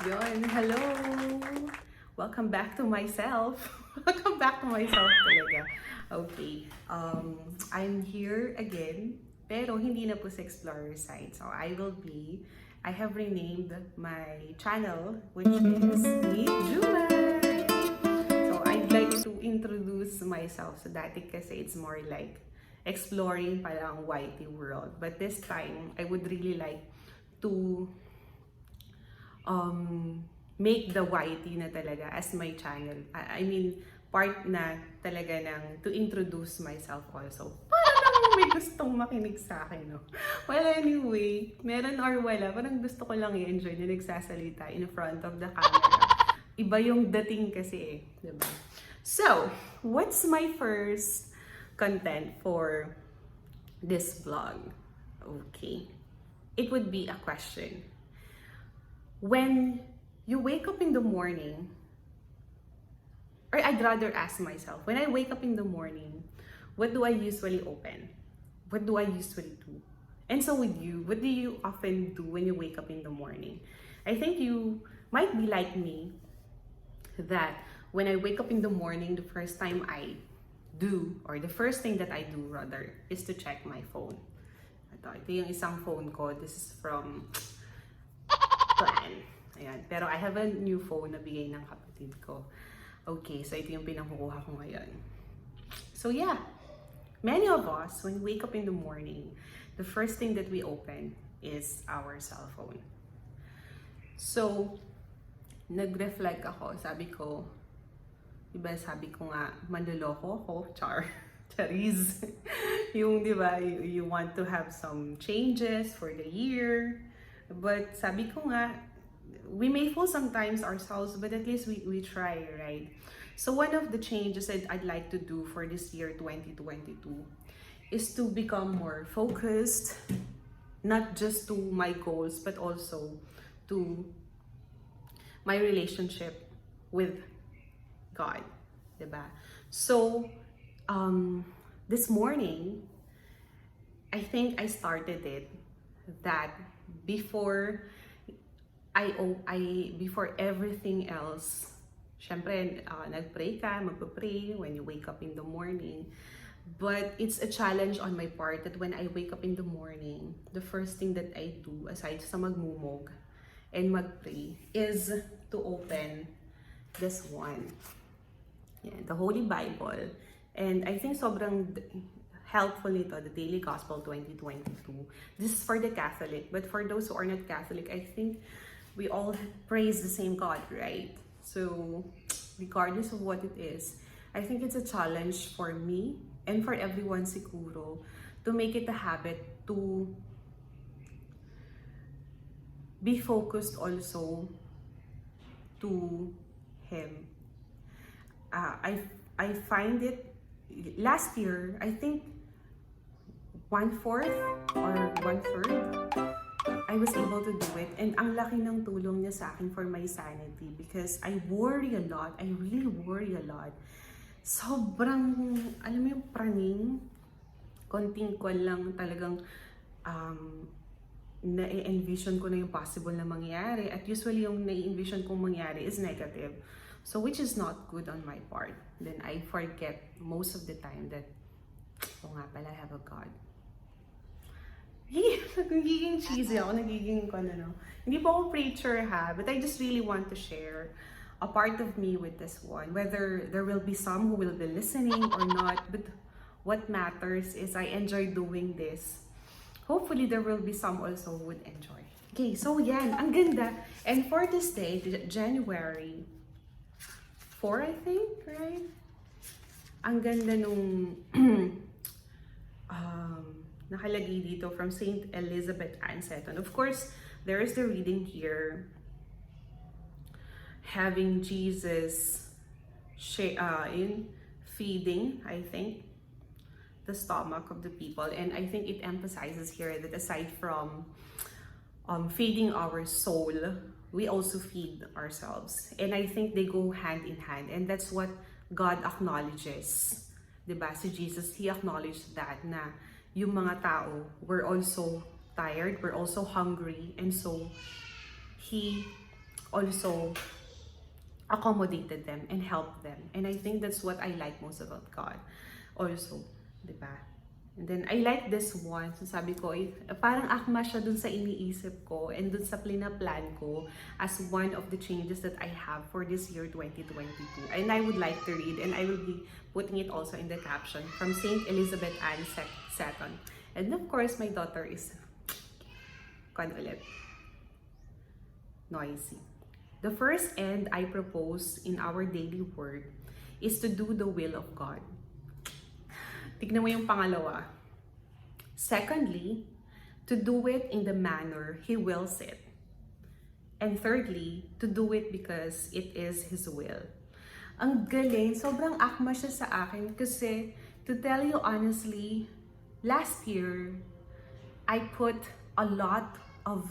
Yun, hello! Welcome back to myself. Welcome back to myself talaga. Okay, I'm here again, pero hindi na po sa Explorer side. So I have renamed my channel, which is Meet July. So I'd like to introduce myself. So dati kasi it's more like exploring parang YT world. But this time, I would really like to make the YT na talaga as my channel. I mean, part na talaga ng to introduce myself also. Parang may gustong makinig sa akin, no? Well, anyway, meron or wala, parang gusto ko lang i-enjoy na nagsasalita in front of the camera. Iba yung dating kasi eh, diba? So, what's my first content for this vlog? Okay. It would be a question. When you wake up in the morning, or I'd rather ask myself, when I wake up in the morning, what do I usually open? What do I usually do? And so with you, what do you often do when you wake up in the morning? I think you might be like me, that when I wake up in the morning, the first thing that I do rather, is to check my phone. Ito yung isang phone ko. This is from Plan. Ayan. Pero I have a new phone na bigay ng kapatid ko. Okay, so ito yung pinakukuha ko ngayon. So yeah, many of us, when we wake up in the morning, the first thing that we open is our cell phone. So, nag-reflect ako. Sabi ko nga, manloloko ako, charis. Yung, di ba, you want to have some changes for the year. But sabi ko nga, we may fool sometimes ourselves, but at least we try, right? So one of the changes that I'd like to do for this year 2022 is to become more focused, not just to my goals, but also to my relationship with God, diba? So, this morning, I think I started it that before everything else, syempre, nag-pray ka, magpa-pray when you wake up in the morning. But it's a challenge on my part that when I wake up in the morning, the first thing that I do, aside sa magmumog and mag-pray, is to open this one. Yeah, the Holy Bible. And I think sobrang helpful ito, the Daily Gospel 2022. This is for the Catholic, but for those who are not Catholic, I think we all praise the same God, right? So, regardless of what it is, I think it's a challenge for me and for everyone siguro to make it a habit to be focused also to Him. I find it, last year, I think 1/4 or 1/3, I was able to do it. And ang laki ng tulong niya sa akin for my sanity because I worry a lot. I really worry a lot. Sobrang, alam mo yung praning, konting kwan lang talagang na-envision ko na yung possible na mangyari. At usually yung na-envision kong mangyari is negative. So which is not good on my part. Then I forget most of the time that, oh nga pala, I have a God. Nagiging cheesy ako, nagiging ano. Hindi po ako preacher ha, but I just really want to share a part of me with this one. Whether there will be some who will be listening or not, but what matters is I enjoy doing this. Hopefully there will be some also who would enjoy. Okay, so yan, ang ganda. And for this day, January 4, I think, right? Ang ganda nung nakalagay dito from Saint Elizabeth Ann Seton. Of course, there is the reading here, having Jesus in feeding, I think, the stomach of the people. And I think it emphasizes here that aside from feeding our soul, we also feed ourselves. And I think they go hand in hand. And that's what God acknowledges. Diba? Si Jesus, He acknowledged that na yung mga tao were also tired, were also hungry. And so, He also accommodated them and helped them. And I think that's what I like most about God also, di ba? And then I like this one. So sabi ko, parang akma siya dun sa iniisip ko and dun sa plan ko as one of the changes that I have for this year 2022. And I would like to read, and I will be putting it also in the caption, from Saint Elizabeth Ann Seton. And of course, my daughter is noisy. The first end I propose in our daily word is to do the will of God. Tignan mo yung pangalawa. Secondly, to do it in the manner He wills it. And thirdly, to do it because it is His will. Ang galing, sobrang akma siya sa akin kasi, to tell you honestly, last year, I put a lot of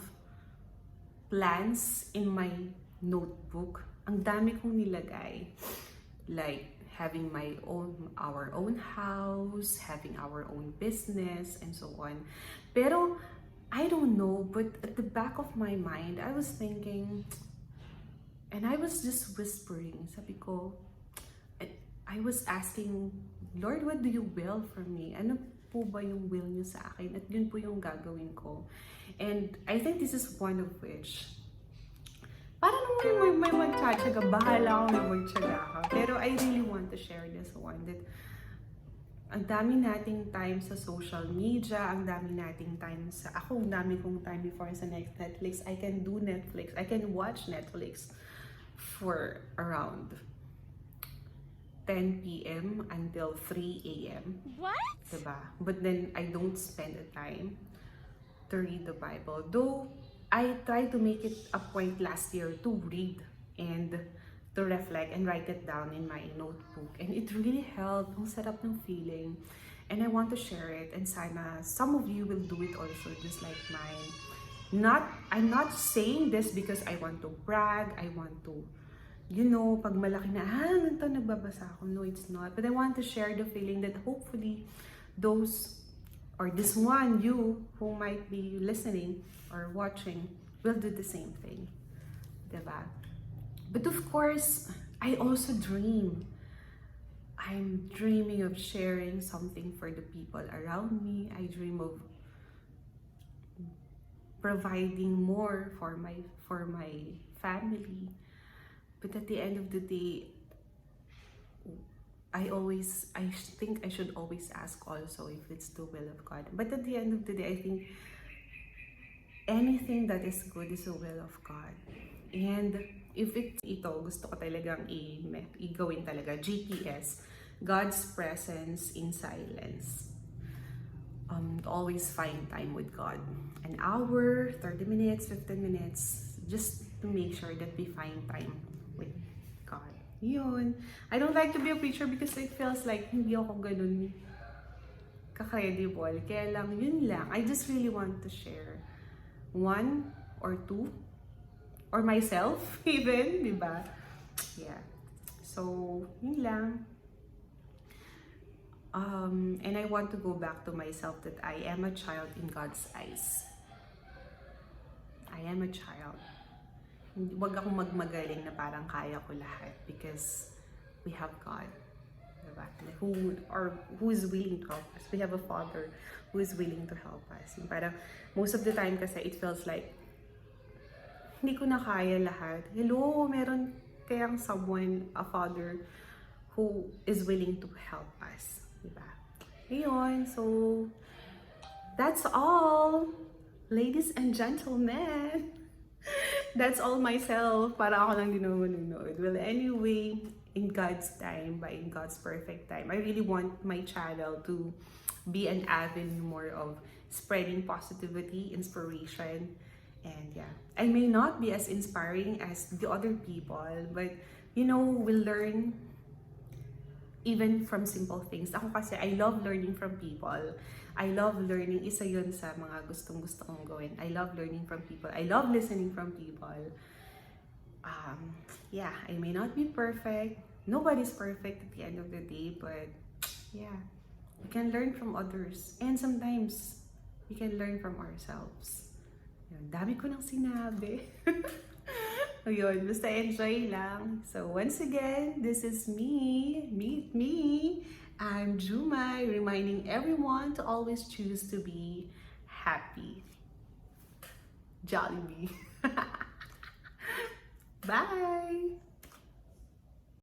plans in my notebook. Ang dami kong nilagay. Like, having our own house, having our own business, and so on. Pero, I don't know, but at the back of my mind, I was thinking, and I was just whispering, sabi ko, I was asking, Lord, what do you will for me? Ano po ba yung will niyo sa akin? At yun po yung gagawin ko. And I think this is one of which, para naman may magtsatsaga, bahala ako na magtsaga ka. Pero I really want to share this one, that ang dami nating time sa social media, ang dami nating time ang dami kong time before sa Netflix. I can do Netflix, I can watch Netflix for around 10 p.m. until 3 a.m. What? Diba? But then I don't spend the time to read the Bible. Though I tried to make it a point last year to read and to reflect and write it down in my notebook. And it really helped. Ang sarap ng feeling. And I want to share it. And sana some of you will do it also, just like mine. I'm not saying this because I want to brag. I want to, pag malaki na, ganito nagbabasa ako. No, it's not. But I want to share the feeling that hopefully those, or this one, you who might be listening or watching, will do the same thing. Diba? But of course, I also dream. I'm dreaming of sharing something for the people around me. I dream of providing more for my family. But at the end of the day, I think I should always ask also if it's the will of God. But at the end of the day, I think anything that is good is the will of God. And if ito, gusto ko talagang igawin talaga, GPS, God's presence in silence. Always find time with God. An hour, 30 minutes, 15 minutes, just to make sure that we find time with God. Yun. I don't like to be a preacher because it feels like hindi ako ganun ka-credible. Kaya lang, yun lang. I just really want to share one or two, or myself even, di ba? Yeah. So, yun lang. And I want to go back to myself that I am a child in God's eyes. I am a child. Huwag akong magmagaling na parang kaya ko lahat because we have God. Diba? Who is willing to help us. We have a Father who is willing to help us. Yung parang most of the time kasi it feels like hindi ko na kaya lahat. Hello, meron kayang someone, a Father who is willing to help us. Diba? Ayun, so that's all, ladies and gentlemen. That's all myself. Para ako lang din naman manunood. Well, anyway, in God's time, in God's perfect time, I really want my channel to be an avenue more of spreading positivity, inspiration, and yeah. I may not be as inspiring as the other people, but we'll learn even from simple things. Ako kasi, I love learning from people. I love learning. Isa yun sa mga gustong-gusto kong gawin. I love learning from people. I love listening from people. Yeah, I may not be perfect. Nobody's perfect at the end of the day, but yeah, we can learn from others. And sometimes, we can learn from ourselves. Yun, dami ko nang sinabi. Ayun, basta enjoy lang. So once again, this is me. Meet me. I'm Jumai, reminding everyone to always choose to be happy. Jollibee. Bye!